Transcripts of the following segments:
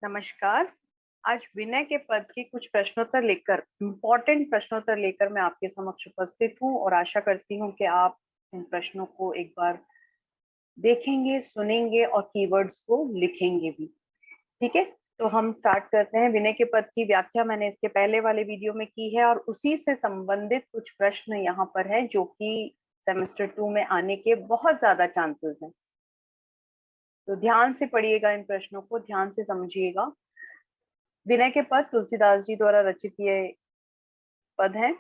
नमस्कार। आज विनय के पद की कुछ प्रश्नोत्तर लेकर इम्पोर्टेंट प्रश्नोत्तर लेकर मैं आपके समक्ष उपस्थित हूँ और आशा करती हूँ कि आप इन प्रश्नों को एक बार देखेंगे, सुनेंगे और कीवर्ड्स को लिखेंगे भी। ठीक है, तो हम स्टार्ट करते हैं। विनय के पद की व्याख्या मैंने इसके पहले वाले वीडियो में की है और उसी से संबंधित कुछ प्रश्न यहाँ पर है जो कि सेमेस्टर 2 में आने के बहुत ज्यादा चांसेस हैं। तो ध्यान से पढ़िएगा, इन प्रश्नों को ध्यान से समझिएगा। विनय के पद तुलसीदास जी द्वारा रचित ये पद हैं।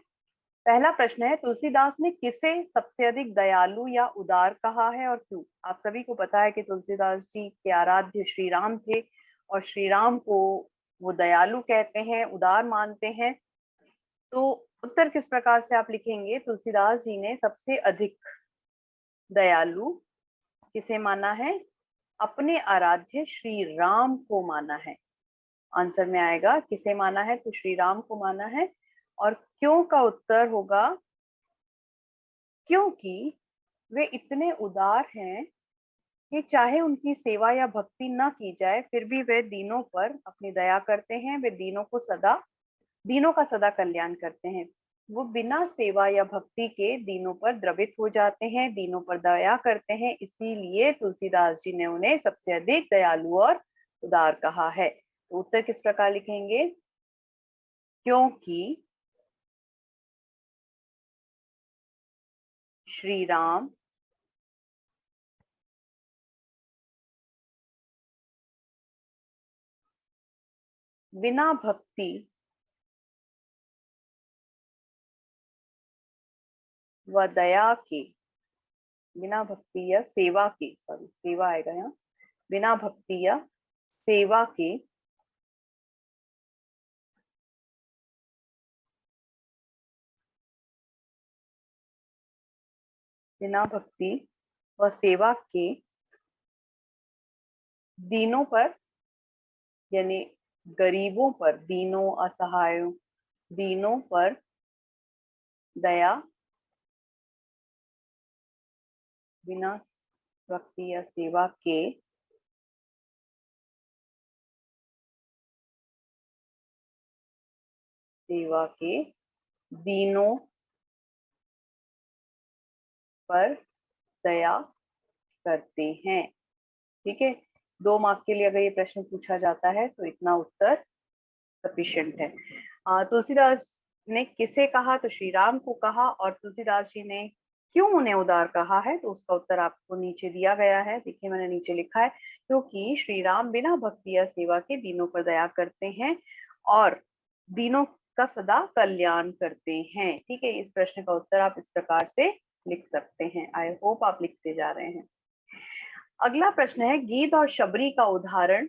पहला प्रश्न है, तुलसीदास ने किसे सबसे अधिक दयालु या उदार कहा है और क्यों? आप सभी को पता है कि तुलसीदास जी के आराध्य श्री राम थे और श्री राम को वो दयालु कहते हैं, उदार मानते हैं। तो उत्तर किस प्रकार से आप लिखेंगे? तुलसीदास जी ने सबसे अधिक दयालु किसे माना है? अपने आराध्य श्री राम को माना है। आंसर में आएगा किसे माना है, तो श्री राम को माना है। और क्यों का उत्तर होगा क्योंकि वे इतने उदार हैं कि चाहे उनकी सेवा या भक्ति न की जाए फिर भी वे दीनों पर अपनी दया करते हैं। वे दीनों का सदा कल्याण करते हैं। वो बिना सेवा या भक्ति के दीनों पर द्रवित हो जाते हैं, दीनों पर दया करते हैं। इसीलिए तुलसीदास जी ने उन्हें सबसे अधिक दयालु और उदार कहा है। तो उत्तर किस प्रकार लिखेंगे? क्योंकि श्री राम बिना भक्ति व दया के, बिना भक्ति या सेवा के, सॉरी सेवा आएगा यहाँ, बिना भक्ति या सेवा के बिना भक्ति व सेवा के दीनों पर, यानी गरीबों पर, दीनों असहायों, दीनों पर दया, बिना भक्ति या सेवा के दीनों पर दया करते हैं। ठीक है, 2 मार्क के लिए अगर ये प्रश्न पूछा जाता है तो इतना उत्तर सफिशिएंट है। तुलसीदास ने किसे कहा? तो श्री राम को कहा। और तुलसीदास जी ने क्यों उन्हें उदार कहा है? तो उसका उत्तर आपको नीचे दिया गया है। देखिए मैंने नीचे लिखा है, क्योंकि श्री राम बिना भक्ति या सेवा के दीनों पर दया करते हैं और दीनों का सदा कल्याण करते हैं। ठीक है, इस प्रश्न का उत्तर आप इस प्रकार से लिख सकते हैं। आई होप आप लिखते जा रहे हैं। अगला प्रश्न है, गीध और शबरी का उदाहरण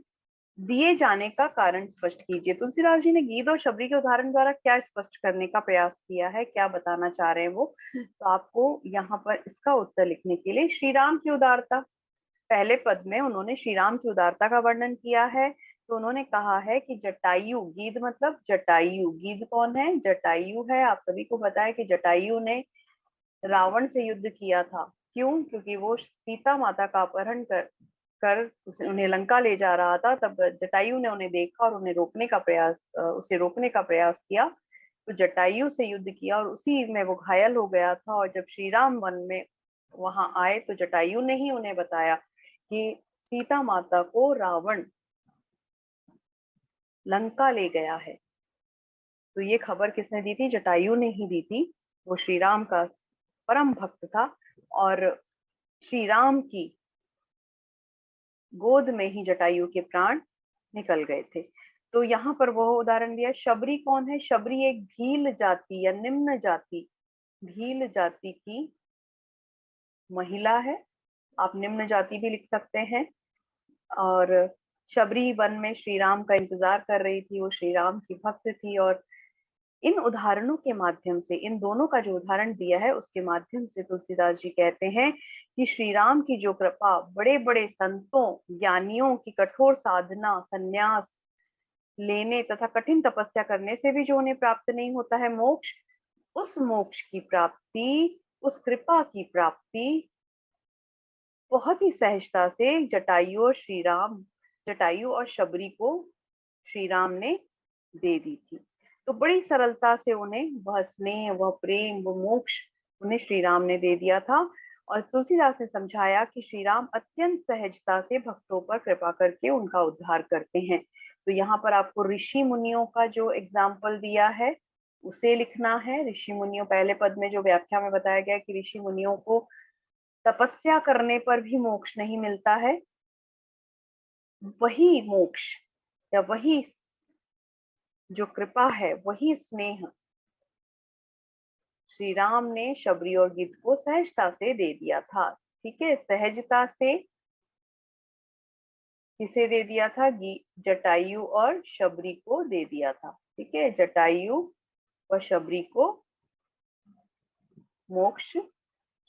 दिए जाने का कारण स्पष्ट कीजिए। तुलसीदास जी ने गीध और शबरी के उदाहरण द्वारा क्या स्पष्ट करने का प्रयास किया है, क्या बताना चाह रहे हैं वो? तो आपको यहाँ पर इसका उत्तर लिखने के लिए श्री राम की उदारता, पहले पद में उन्होंने श्री राम की उदारता का वर्णन किया है। तो उन्होंने कहा है कि जटायु, गीध मतलब जटायु, गीध कौन है? जटायु है। आप सभी को पता है कि जटायु ने रावण से युद्ध किया था। क्यों? क्योंकि वो सीता माता का अपहरण कर उन्हें लंका ले जा रहा था। तब जटायु ने उन्हें देखा और उन्हें उसे रोकने का प्रयास किया। तो जटायु से युद्ध किया और उसी में वो घायल हो गया था। और जब श्री राम वन में वहां आए तो जटायु ने ही उन्हें बताया कि सीता माता को रावण लंका ले गया है। तो ये खबर किसने दी थी? जटायु ने ही दी थी। वो श्री राम का परम भक्त था और श्री राम की गोद में ही जटायु के प्राण निकल गए थे। तो यहाँ पर वह उदाहरण दिया। शबरी कौन है? शबरी एक भील जाति या निम्न जाति, भील जाति की महिला है। आप निम्न जाति भी लिख सकते हैं। और शबरी वन में श्री राम का इंतजार कर रही थी, वो श्री राम की भक्त थी। और इन उदाहरणों के माध्यम से, इन दोनों का जो उदाहरण दिया है उसके माध्यम से तुलसीदास जी कहते हैं कि श्री राम की जो कृपा बड़े बड़े संतों, ज्ञानियों की कठोर साधना, संन्यास लेने तथा कठिन तपस्या करने से भी जो उन्हें प्राप्त नहीं होता है मोक्ष, उस मोक्ष की प्राप्ति, उस कृपा की प्राप्ति बहुत ही सहजता से जटायु और शबरी को श्री राम ने दे दी थी। तो बड़ी सरलता से उन्हें वह स्नेह, वह प्रेम, वह मोक्ष उन्हें श्री राम ने दे दिया था। और तुलसीदास ने समझाया कि श्री राम अत्यंत सहजता से भक्तों पर कृपा करके उनका उद्धार करते हैं। तो यहाँ पर आपको ऋषि मुनियों का जो एग्जाम्पल दिया है उसे लिखना है। ऋषि मुनियों, पहले पद में जो व्याख्या में बताया गया कि ऋषि मुनियों को तपस्या करने पर भी मोक्ष नहीं मिलता है, वही मोक्ष या वही जो कृपा है, वही स्नेह श्री राम ने शबरी और गिद्ध को सहजता से दे दिया था। ठीक है, सहजता से किसे दे दिया था? जटायु और शबरी को दे दिया था। ठीक है, जटायु और शबरी को मोक्ष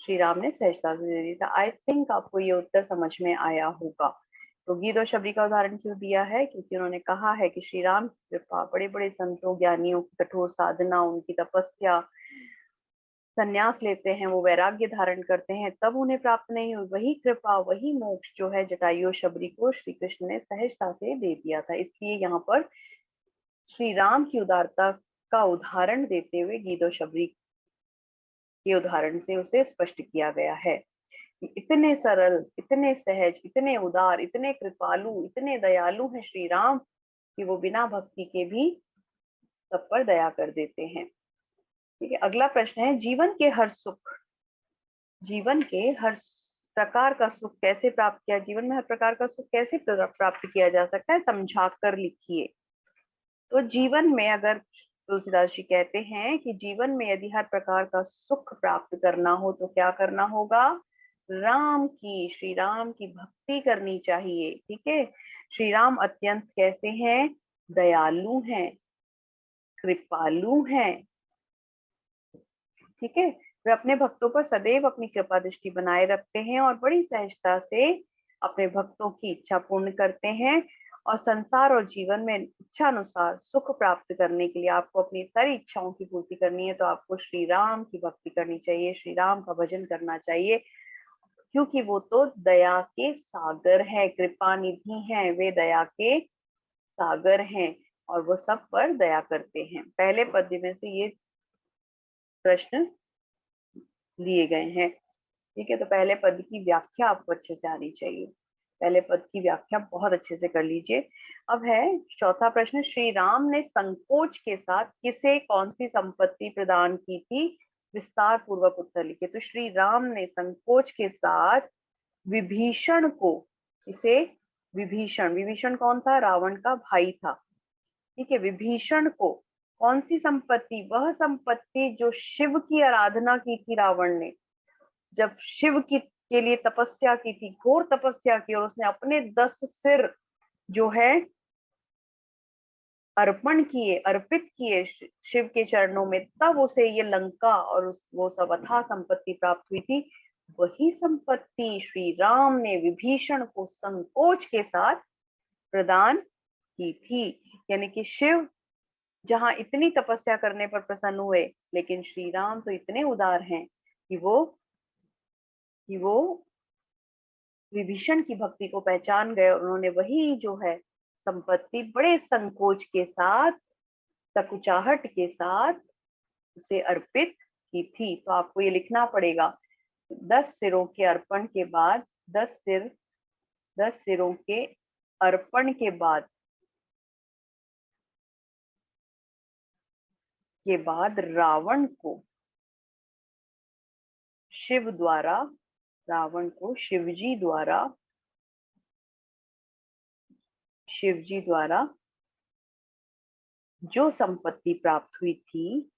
श्री राम ने सहजता से दे दिया था। आई थिंक आपको ये उत्तर समझ में आया होगा। तो गिद्ध और शबरी का उदाहरण क्यों दिया है? क्योंकि उन्होंने कहा है कि श्री राम की कृपा, बड़े बड़े संतों ज्ञानियों की कठोर साधना, उनकी तपस्या, संन्यास लेते हैं, वो वैराग्य धारण करते हैं, तब उन्हें प्राप्त नहीं हुई। वही कृपा, वही मोक्ष जो है जटायु और शबरी को श्री कृष्ण ने सहजता से दे दिया था। इसलिए यहाँ पर श्री राम की उदारता का उदाहरण देते हुए गिद्ध और शबरी के उदाहरण से उसे स्पष्ट किया गया है। इतने सरल, इतने सहज, इतने उदार, इतने कृपालु, इतने दयालु हैं श्री राम कि वो बिना भक्ति के भी सब पर दया कर देते हैं। ठीक है, अगला प्रश्न है, जीवन के हर प्रकार का सुख कैसे प्राप्त किया, जीवन में हर प्रकार का सुख कैसे प्राप्त किया जा सकता है, समझाकर लिखिए। तो जीवन में, अगर तुलसीदास जी कहते हैं कि जीवन में यदि हर प्रकार का सुख प्राप्त करना हो तो क्या करना होगा? श्री राम की भक्ति करनी चाहिए। ठीक है, श्री राम अत्यंत कैसे हैं? दयालु हैं, कृपालु हैं। ठीक है, वे अपने भक्तों पर सदैव अपनी कृपा दृष्टि बनाए रखते हैं और बड़ी सहजता से अपने भक्तों की इच्छा पूर्ण करते हैं। और संसार और जीवन में इच्छा अनुसार सुख प्राप्त करने के लिए आपको अपनी सारी इच्छाओं की पूर्ति करनी है तो आपको श्री राम की भक्ति करनी चाहिए, श्री राम का भजन करना चाहिए, क्योंकि वो तो दया के सागर है, कृपा निधि है, वे दया के सागर हैं और वो सब पर दया करते हैं। पहले पद्य में से ये प्रश्न लिए गए हैं। ठीक है, तो पहले पद की व्याख्या आपको अच्छे से आनी चाहिए, पहले पद की व्याख्या बहुत अच्छे से कर लीजिए। अब है चौथा प्रश्न, श्री राम ने संकोच के साथ किसे कौन सी संपत्ति प्रदान की थी? विस्तार पूर्वक उत्तर लिखिए। तो श्री राम ने संकोच के साथ विभीषण को, इसे विभीषण, विभीषण कौन था? रावण का भाई था। ठीक है, विभीषण को कौन सी संपत्ति? वह संपत्ति जो शिव की आराधना की थी रावण ने, जब शिव की के लिए तपस्या की थी, घोर तपस्या की, और उसने अपने 10 सिर जो है अर्पण किए, अर्पित किए शिव के चरणों में, तब उसे ये लंका और वो सब अथाह संपत्ति प्राप्त हुई थी। वही संपत्ति श्री राम ने विभीषण को संकोच के साथ प्रदान की थी। यानी कि शिव जहां इतनी तपस्या करने पर प्रसन्न हुए, लेकिन श्री राम तो इतने उदार हैं कि वो विभीषण की भक्ति को पहचान गए और उन्होंने वही जो है संपत्ति बड़े संकोच के साथ, सकुचाहट के साथ उसे अर्पित की थी। तो आपको ये लिखना पड़ेगा, 10 सिरों के अर्पण के बाद, 10 सिरों के अर्पण के बाद रावण को शिवजी द्वारा जो संपत्ति प्राप्त हुई थी,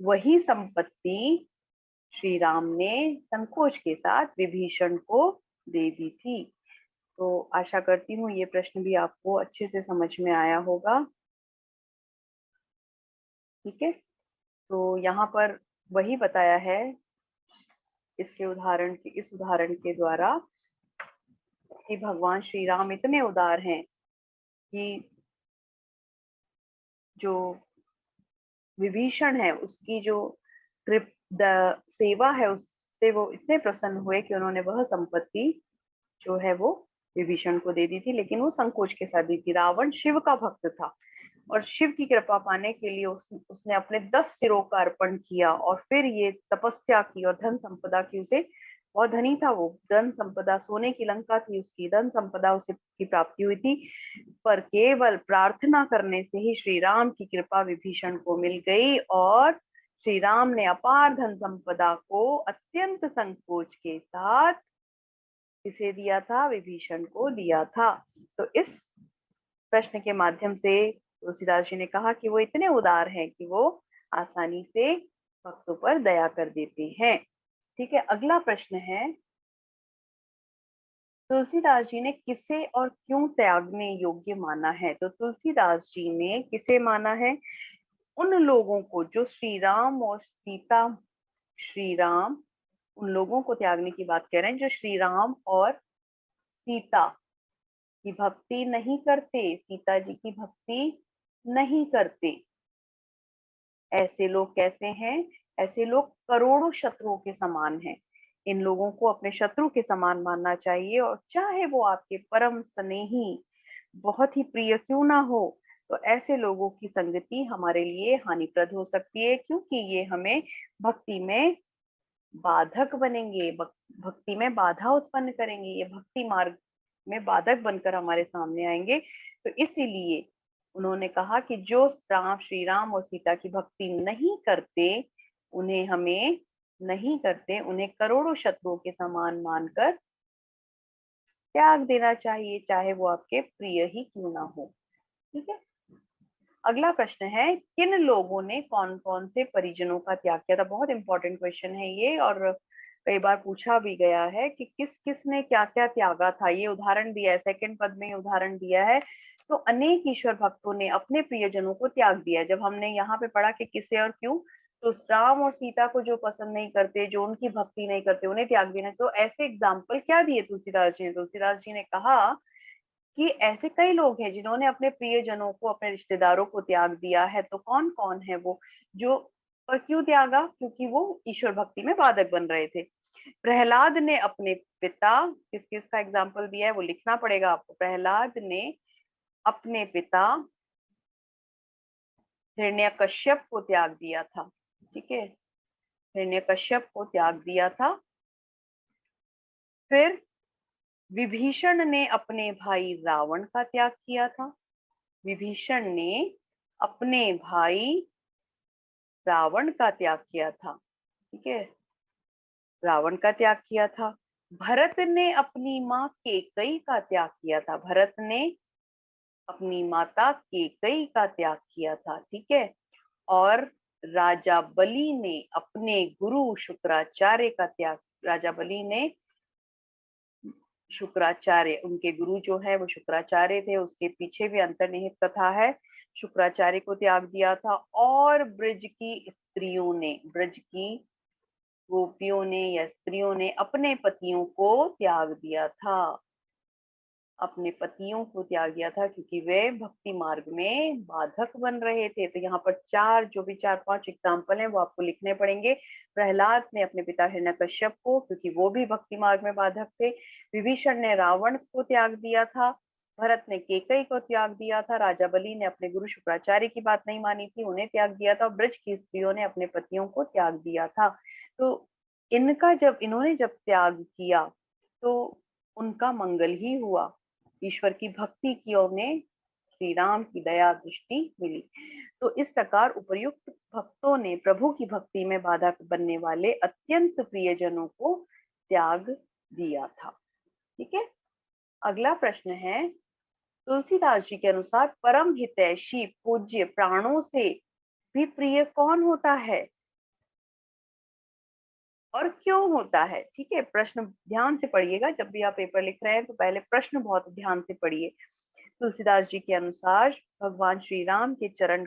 वही संपत्ति श्री राम ने संकोच के साथ विभीषण को दे दी थी। तो आशा करती हूँ ये प्रश्न भी आपको अच्छे से समझ में आया होगा। ठीक है, तो यहाँ पर वही बताया है इस उदाहरण के द्वारा कि भगवान श्री राम इतने उदार हैं कि जो विभीषण है उसकी जो सेवा है, उस इससे वो इतने प्रसन्न हुए कि उन्होंने वह संपत्ति जो है वो विभीषण को दे दी थी, लेकिन वो संकोच के साथ दी थी। रावण शिव का भक्त था और शिव की कृपा पाने के लिए उसने अपने 10 सिरों का अर्पण किया और फिर ये तपस्या की और धन संपदा की। उसे बहुत धनी था वो, धन संपदा, सोने की लंका थी उसकी, धन संपदा उसे की प्राप्ति हुई थी। पर केवल प्रार्थना करने से ही श्री राम की कृपा विभीषण को मिल गई और श्री राम ने अपार धन संपदा को अत्यंत संकोच के साथ किसे दिया था? विभीषण को दिया था। तो इस प्रश्न के माध्यम से तुलसीदास जी ने कहा कि वो इतने उदार हैं कि वो आसानी से भक्तों पर दया कर देते हैं। ठीक है, अगला प्रश्न है, तुलसीदास जी ने किसे और क्यों त्यागने योग्य माना है? तो तुलसीदास जी ने किसे माना है? उन लोगों को जो श्री राम और सीता, श्री राम, उन लोगों को त्यागने की बात कह रहे हैं जो श्री राम और सीता की भक्ति नहीं करते, सीता जी की भक्ति नहीं करते। ऐसे लोग कैसे हैं? ऐसे लोग करोड़ों शत्रुओं के समान हैं। इन लोगों को अपने शत्रु के समान मानना चाहिए, और चाहे वो आपके परम स्नेही, बहुत ही प्रिय क्यों ना हो, तो ऐसे लोगों की संगति हमारे लिए हानिप्रद हो सकती है, क्योंकि ये हमें भक्ति में बाधक बनेंगे, भक्ति में बाधा उत्पन्न करेंगे, ये भक्ति मार्ग में बाधक बनकर हमारे सामने आएंगे। तो इसीलिए उन्होंने कहा कि जो राम, श्री राम और सीता की भक्ति नहीं करते, उन्हें करोड़ों शत्रुओं के समान मानकर त्याग देना चाहिए, चाहे वो आपके प्रिय ही क्यों ना हो। ठीक है, अगला प्रश्न है, किन लोगों ने कौन कौन से परिजनों का त्याग किया था? बहुत इंपॉर्टेंट क्वेश्चन है ये, और कई बार पूछा भी गया है कि किस किस ने क्या क्या त्यागा था। ये उदाहरण दिया है, सेकंड पद में उदाहरण दिया है। तो अनेक ईश्वर भक्तों ने अपने प्रियजनों को त्याग दिया। जब हमने यहाँ पे पढ़ा कि किसे और क्यों, तो राम और सीता को जो पसंद नहीं करते, जो उनकी भक्ति नहीं करते, उन्हें त्याग देना। तो ऐसे एग्जाम्पल क्या दिए तुलसीदास जी ने? तुलसीदास जी ने कहा कि ऐसे कई लोग हैं जिन्होंने अपने प्रियजनों को, अपने रिश्तेदारों को त्याग दिया है। तो कौन कौन है वो? जो, और क्यों त्यागा? क्योंकि वो ईश्वर भक्ति में बाधक बन रहे थे। प्रहलाद ने अपने पिता, किस किस का एग्जाम्पल दिया है वो लिखना पड़ेगा आपको। प्रहलाद ने अपने पिता हिरण्यकश्यप को त्याग दिया था। ठीक है, हिरण्यकश्यप को त्याग दिया था। फिर विभीषण ने अपने भाई रावण का त्याग किया था। विभीषण ने अपने भाई रावण का त्याग किया था। ठीक है, रावण का त्याग किया था। भरत ने अपनी माँ केकई का त्याग किया था। भरत ने अपनी माता केकई का त्याग किया था। ठीक है, और राजा बलि ने अपने गुरु शुक्राचार्य का त्याग, राजा बलि ने शुक्राचार्य, उनके गुरु जो है वो शुक्राचार्य थे, उसके पीछे भी अंतर्निहित कथा है, शुक्राचार्य को त्याग दिया था। और ब्रज की स्त्रियों ने, ब्रज की गोपियों ने या स्त्रियों ने अपने पतियों को त्याग दिया था, अपने पतियों को त्याग दिया था, क्योंकि वे भक्ति मार्ग में बाधक बन रहे थे। तो यहाँ पर जो भी 4-5 एग्जाम्पल हैं वो आपको लिखने पड़ेंगे। प्रहलाद ने अपने पिता हिरण्यकश्यप को, क्योंकि वो भी भक्ति मार्ग में बाधक थे। विभीषण ने रावण को त्याग दिया था। भरत ने केकई को त्याग दिया था। राजा बलि ने अपने गुरु शुक्राचार्य की बात नहीं मानी थी, उन्हें त्याग दिया था। ब्रज की स्त्रियों ने अपने पतियों को त्याग दिया था। तो इन्होंने जब त्याग किया तो उनका मंगल ही हुआ, ईश्वर की भक्ति की, उन्हें श्री राम की दया दृष्टि मिली। तो इस प्रकार उपर्युक्त भक्तों ने प्रभु की भक्ति में बाधक बनने वाले अत्यंत प्रियजनों को त्याग दिया था। ठीक है, अगला प्रश्न है, तुलसीदास जी के अनुसार परम हितैषी पूज्य प्राणों से भी प्रिय कौन होता है और क्यों होता है? ठीक है, प्रश्न ध्यान से पढ़िएगा, जब भी आप पेपर लिख रहे हैं तो पहले प्रश्न बहुत ध्यान से पढ़िए। तुलसीदास जी के अनुसार भगवान श्री राम के चरण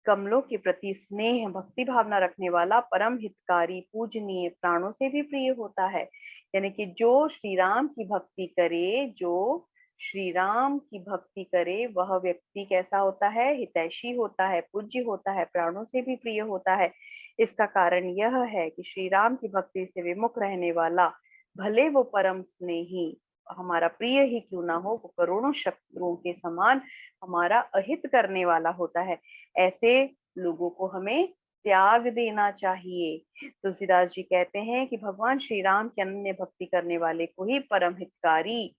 कमलों के प्रति स्नेह, भक्ति भावना रखने वाला परम हितकारी पूजनीय प्राणों से भी प्रिय होता है। यानी कि जो श्री राम की भक्ति करे, जो श्री राम की भक्ति करे, वह व्यक्ति कैसा होता है? हितैषी होता है, पूज्य होता है, प्राणों से भी प्रिय होता है। इसका कारण यह है कि श्री राम की भक्ति से विमुख रहने वाला, भले वो परम स्नेही हमारा प्रिय ही क्यों ना हो, वो करोड़ों शत्रुओं के समान हमारा अहित करने वाला होता है। ऐसे लोगों को हमें त्याग देना चाहिए। तुलसीदास जी कहते हैं कि भगवान श्री राम की अनन्य भक्ति करने वाले को ही परम हितकारी,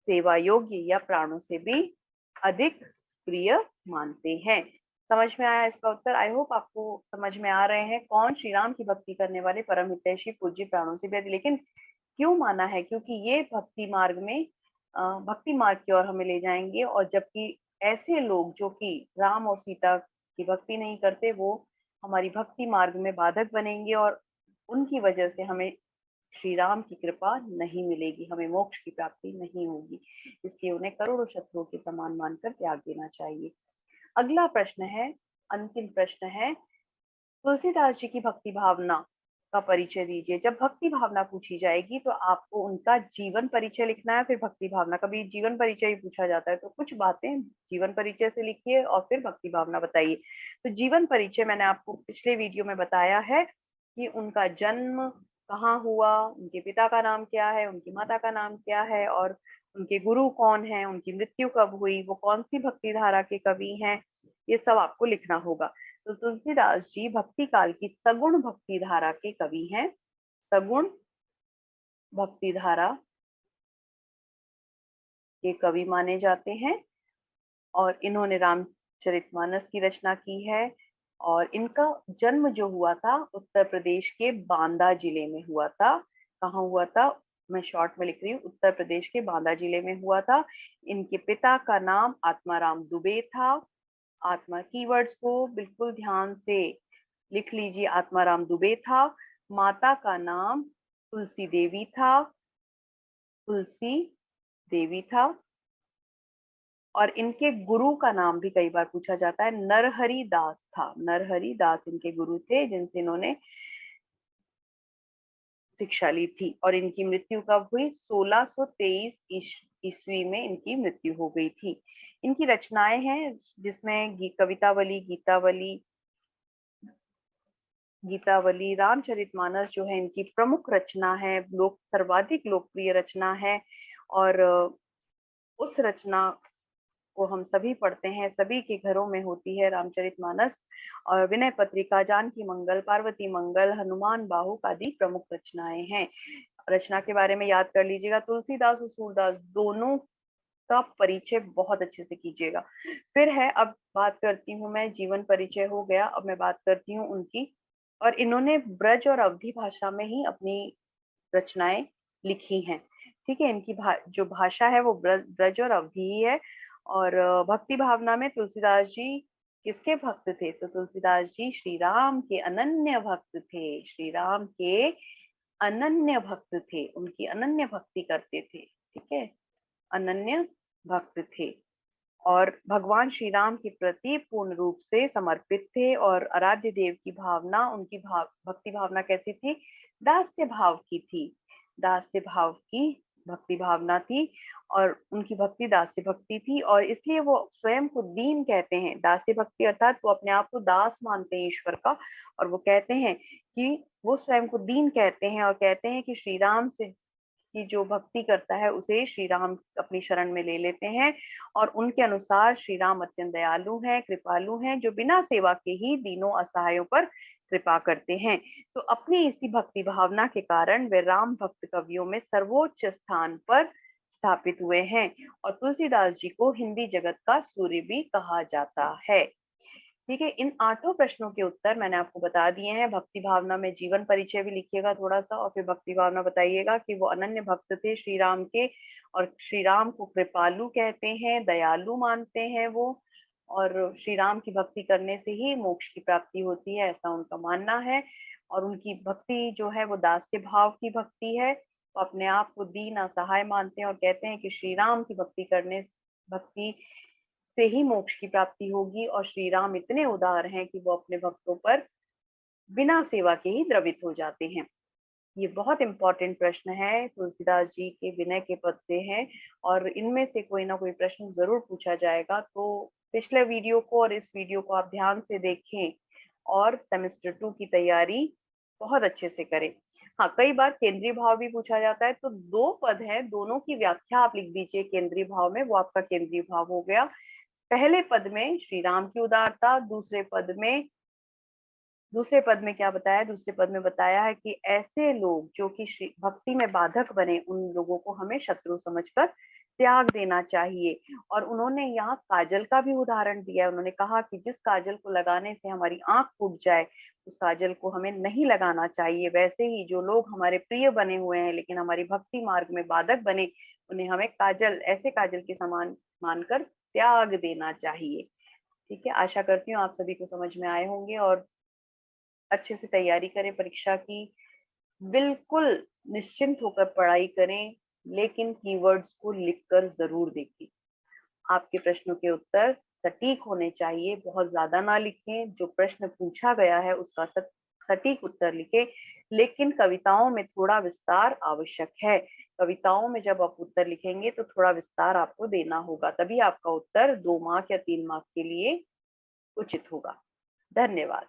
सेवा योग्य या प्राणों से भी अधिक प्रिय मानते हैं। समझ में आया इसका उत्तर? आई होप आपको समझ में आ रहे हैं कौन श्री राम की भक्ति करने वाले परम हितैषी पूज्य प्राणों से भी अधिक। लेकिन क्यों माना है? क्योंकि ये भक्ति मार्ग में भक्ति मार्ग की ओर हमें ले जाएंगे, और जबकि ऐसे लोग जो कि राम और सीता की भक्ति नहीं करते, वो हमारी भक्ति मार्ग में बाधक बनेंगे, और उनकी वजह से हमें श्री राम की कृपा नहीं मिलेगी, हमें मोक्ष की प्राप्ति नहीं होगी। इसलिए उन्हें करोड़ों शत्रुओं के समान मानकर त्याग देना चाहिए। अगला प्रश्न है, अंतिम प्रश्न है, तुलसीदास जी की भक्ति भावना का परिचय दीजिए। जब भक्ति भावना पूछी जाएगी तो आपको उनका जीवन परिचय लिखना है, फिर भक्ति भावना। कभी जीवन परिचय ही पूछा जाता है तो कुछ बातें जीवन परिचय से लिखिए और फिर भक्ति भावना बताइए। तो जीवन परिचय मैंने आपको पिछले वीडियो में बताया है कि उनका जन्म कहाँ हुआ, उनके पिता का नाम क्या है, उनकी माता का नाम क्या है, और उनके गुरु कौन है, उनकी मृत्यु कब हुई, वो कौन सी भक्ति धारा के कवि हैं, ये सब आपको लिखना होगा। तो तुलसीदास जी भक्ति काल की सगुण भक्ति धारा के कवि हैं। सगुण भक्ति धारा के कवि माने जाते हैं, और इन्होंने रामचरितमानस की रचना की है। और इनका जन्म जो हुआ था उत्तर प्रदेश के बांदा जिले में हुआ था। कहाँ हुआ था? मैं शॉर्ट में लिख रही हूँ, उत्तर प्रदेश के बांदा जिले में हुआ था। इनके पिता का नाम आत्माराम दुबे था। आत्मा कीवर्ड्स को बिल्कुल ध्यान से लिख लीजिए, आत्माराम दुबे था। माता का नाम तुलसी देवी था, तुलसी देवी था। और इनके गुरु का नाम भी कई बार पूछा जाता है, नरहरि दास था। नरहरि दास इनके गुरु थे जिनसे इन्होंने शिक्षा ली थी। और इनकी मृत्यु कब हुई? 1623 ईस्वी में इनकी मृत्यु हो गई थी। इनकी रचनाएं हैं जिसमें कवितावली, गीतावली, रामचरितमानस जो है इनकी प्रमुख रचना है, सर्वाधिक लोकप्रिय रचना है। और उस रचना को हम सभी पढ़ते हैं, सभी के घरों में होती है रामचरितमानस। और विनय पत्रिका, जानकी मंगल, पार्वती मंगल, हनुमान बाहुक आदि प्रमुख रचनाएं हैं। रचना के बारे में याद कर लीजिएगा। तुलसीदास और सूरदास दोनों का परिचय बहुत अच्छे से कीजिएगा। फिर है, अब बात करती हूँ मैं, जीवन परिचय हो गया, अब मैं बात करती हूँ उनकी। और इन्होंने ब्रज और अवधी भाषा में ही अपनी रचनाएं लिखी हैं। ठीक है, इनकी जो भाषा है वो ब्रज और अवधी ही है। और भक्ति भावना में तुलसीदास जी किसके भक्त थे? तो तुलसीदास जी श्री राम के अनन्य भक्त थे। श्री राम के अनन्य भक्त थे, उनकी अनन्य भक्ति करते थे। ठीक है, अनन्य भक्त थे, और भगवान श्री राम के प्रति पूर्ण रूप से समर्पित थे। और आराध्य देव की भावना, उनकी भक्ति भावना कैसी थी? दास्य भाव की थी। दास्य भाव की भक्ति भावना थी, और उनकी भक्ति दास्य भक्ति थी। और इसलिए वो स्वयं को दीन कहते हैं। दास्य भक्ति अर्थात वो अपने आप को दास मानते हैं ईश्वर का, और वो कहते हैं कि वो स्वयं को दीन कहते हैं, और कहते हैं कि श्री राम से की जो भक्ति करता है उसे श्री राम अपनी शरण में ले लेते हैं। और उनके अनुसार श्री राम अत्यंत दयालु हैं, कृपालु हैं, जो बिना सेवा के ही दीनों असहायों पर कृपा करते हैं। तो अपनी इसी भक्ति भावना के कारण वे राम भक्त कवियों में सर्वोच्च स्थान पर स्थापित हुए हैं। और तुलसीदास जी को हिंदी जगत का सूर्य भी कहा जाता है। ठीक है, इन 8 प्रश्नों के उत्तर मैंने आपको बता दिए हैं। भक्ति भावना में जीवन परिचय भी लिखिएगा थोड़ा सा, और फिर भक्ति भावना बताइएगा कि वो अनन्य भक्त थे श्री राम के, और श्री राम को कृपालु कहते हैं, दयालु मानते हैं वो, और श्री राम की भक्ति करने से ही मोक्ष की प्राप्ति होती है, ऐसा उनका मानना है। और उनकी भक्ति जो है वो दास्य भाव की भक्ति है। वो अपने आप को दीन असहाय मानते हैं, और कहते हैं कि श्री राम की भक्ति से ही मोक्ष की प्राप्ति होगी। और श्री राम इतने उदार हैं कि वो अपने भक्तों पर बिना सेवा के ही द्रवित हो जाते हैं। ये बहुत इंपॉर्टेंट प्रश्न है, तुलसीदास जी के विनय के पद से है, और इनमें से कोई ना कोई प्रश्न जरूर पूछा जाएगा। तो पिछले वीडियो को और इस वीडियो को आप ध्यान से देखें, और सेमेस्टर 2 की तैयारी बहुत अच्छे से करें। हाँ, कई बार केंद्रीय भाव भी पूछा जाता है, तो 2 पद हैं, दोनों की व्याख्या आप लिख दीजिए केंद्रीय भाव में, वो आपका केंद्रीय भाव हो गया। पहले पद में श्री राम की उदारता, दूसरे पद में क्या बताया? दूसरे पद में बताया है कि ऐसे लोग जो कि भक्ति में बाधक बने, उन लोगों को हमें शत्रु समझकर त्याग देना चाहिए। और उन्होंने यहाँ काजल का भी उदाहरण दिया है। उन्होंने कहा कि जिस काजल को लगाने से हमारी आंख फूट जाए, उस काजल को हमें नहीं लगाना चाहिए। वैसे ही जो लोग हमारे प्रिय बने हुए हैं लेकिन हमारी भक्ति मार्ग में बाधक बने, उन्हें हमें ऐसे काजल के समान मानकर त्याग देना चाहिए। ठीक है, आशा करती हूँ आप सभी को समझ में आए होंगे और अच्छे से तैयारी करें परीक्षा की। बिल्कुल निश्चिंत होकर पढ़ाई करें, लेकिन कीवर्ड्स को लिखकर जरूर देखें। आपके प्रश्नों के उत्तर सटीक होने चाहिए, बहुत ज्यादा ना लिखें। जो प्रश्न पूछा गया है उसका सटीक उत्तर लिखें, लेकिन कविताओं में थोड़ा विस्तार आवश्यक है। कविताओं में जब आप उत्तर लिखेंगे तो थोड़ा विस्तार आपको देना होगा, तभी आपका उत्तर 2 मार्क या 3 मार्क के लिए उचित होगा। धन्यवाद।